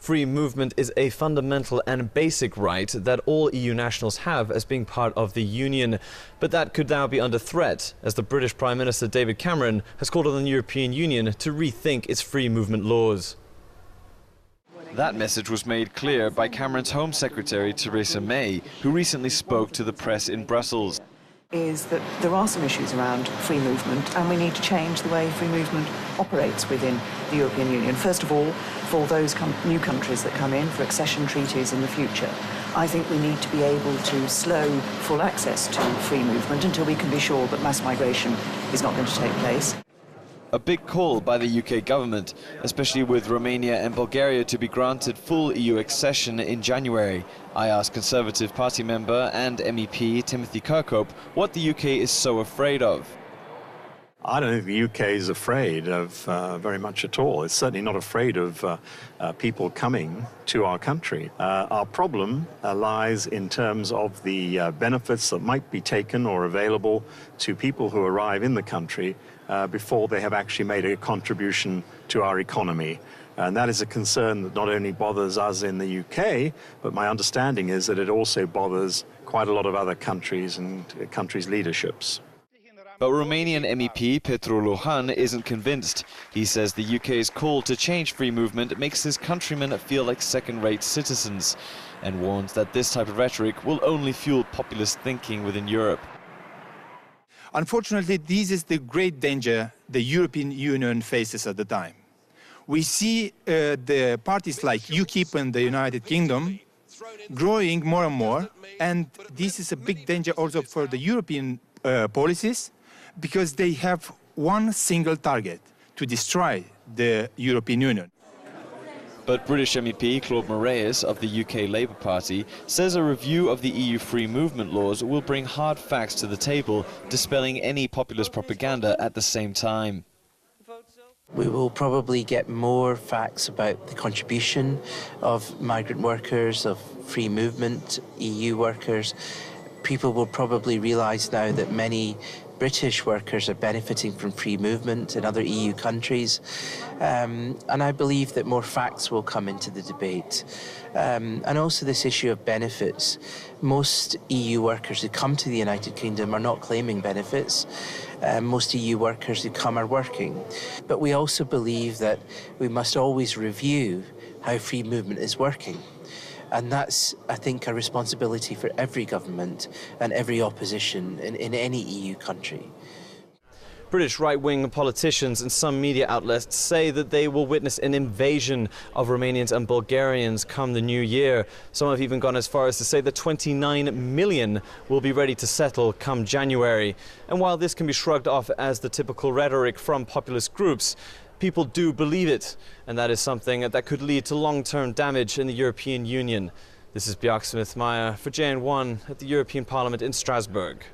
Free movement is a fundamental and basic right that all EU nationals have as being part of the Union. But that could now be under threat, as the British Prime Minister David Cameron has called on the European Union to rethink its free movement laws. That message was made clear by Cameron's Home Secretary Theresa May, who recently spoke to the press in Brussels. Is that there are some issues around free movement, and we need to change the way free movement operates within the European Union. First of all, for those new countries that come in for accession treaties in the future, I think we need to be able to slow full access to free movement until we can be sure that mass migration is not going to take place. A big call by the UK government, especially with Romania and Bulgaria to be granted full EU accession in January. I asked Conservative Party member and MEP Timothy Kirkhope what the UK is so afraid of. I don't think the UK is afraid of very much at all. It's certainly not afraid of people coming to our country. Our problem lies in terms of the benefits that might be taken or available to people who arrive in the country before they have actually made a contribution to our economy. And that is a concern that not only bothers us in the UK, but my understanding is that it also bothers quite a lot of other countries and countries' leaderships. But Romanian MEP Petru Lohan isn't convinced. He says the UK's call to change free movement makes his countrymen feel like second-rate citizens, and warns that this type of rhetoric will only fuel populist thinking within Europe. Unfortunately, this is the great danger the European Union faces at the time. We see the parties like UKIP in the United Kingdom growing more and more, and this is a big danger also for the European policies, because they have one single target: to destroy the European Union. But British MEP Claude Moraes of the UK Labour Party says a review of the EU free movement laws will bring hard facts to the table, dispelling any populist propaganda at the same time. We will probably get more facts about the contribution of migrant workers, of free movement, EU workers. People will probably realise now that many British workers are benefiting from free movement in other EU countries, and I believe that more facts will come into the debate. And also this issue of benefits. Most EU workers who come to the United Kingdom are not claiming benefits. Most EU workers who come are working. But we also believe that we must always review how free movement is working. And that's, I think, a responsibility for every government and every opposition in any EU country. British right-wing politicians and some media outlets say that they will witness an invasion of Romanians and Bulgarians come the new year. Some have even gone as far as to say that 29 million will be ready to settle come January. And while this can be shrugged off as the typical rhetoric from populist groups, people do believe it, and that is something that could lead to long-term damage in the European Union. This is Bjark Smith-Meyer for JN1 at the European Parliament in Strasbourg.